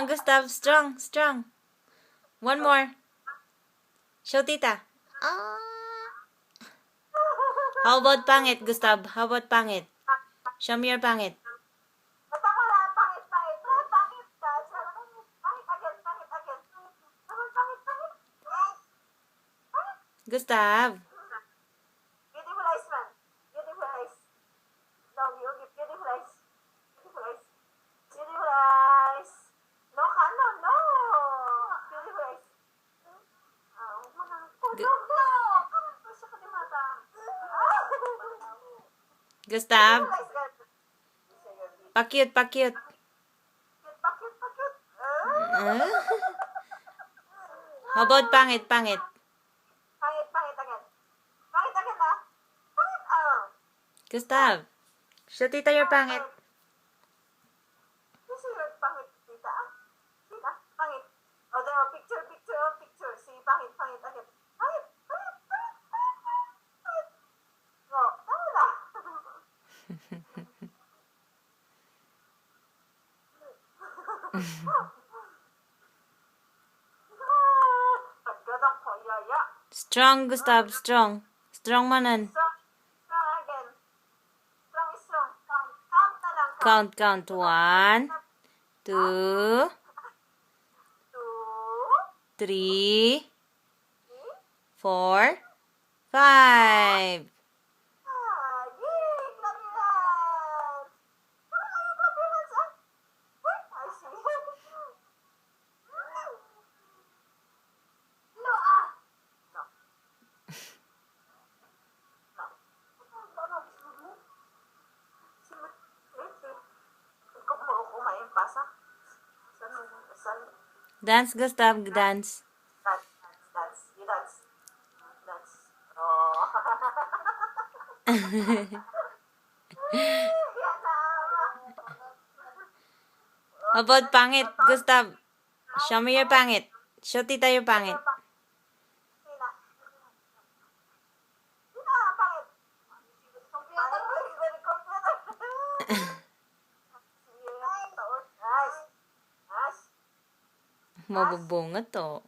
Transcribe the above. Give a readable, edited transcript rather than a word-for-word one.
Strong, Gustav. Strong, strong. One more. Show tita. How about pangit, Gustav? How about pangit? Show me your pangit. Gustav. Beautiful eyes, man. Beautiful eyes. No, you give beautiful eyes. Beautiful eyes. Beautiful eyes. No, no, no. Beautiful eyes. No. Gusto ko di mata. Gustav. Beautiful eyes, guys. Pa-cute, pa-cute. Pakit, pakit. How about pangit, pangit? Pangit, pangit again. Pangit again, ah. Pangit, Gustav. Show tita your pangit. This is your pangit, tita. Tita, pangit. Oh, there, picture, picture, picture. See, pangit, pangit again. Pangit, pangit, pangit, pangit, pangit. No, tama na. Pagdadak ko, yaya. Strong, Gustav. Strong. Strong manan. Strong, strong again. Strong is strong. Count, count na lang. Count, count. 1, 2, 2, 3, 3, 4, 5. Yay! Clap your hands! Why are you clap your hands, ah? What? I see. No, ah! No. No. Ano, gusto mo? Ikaw mo kumain pasa? Saan? Dance, Gustav. Dance. Dance, dance, dance. You dance. Dance. Oh. Yan na. How about pangit, Gustav? Show me your pangit. Show tita your pangit. Sina? Sina, pangit. Computer. Nice. Nice. Mabubunga to.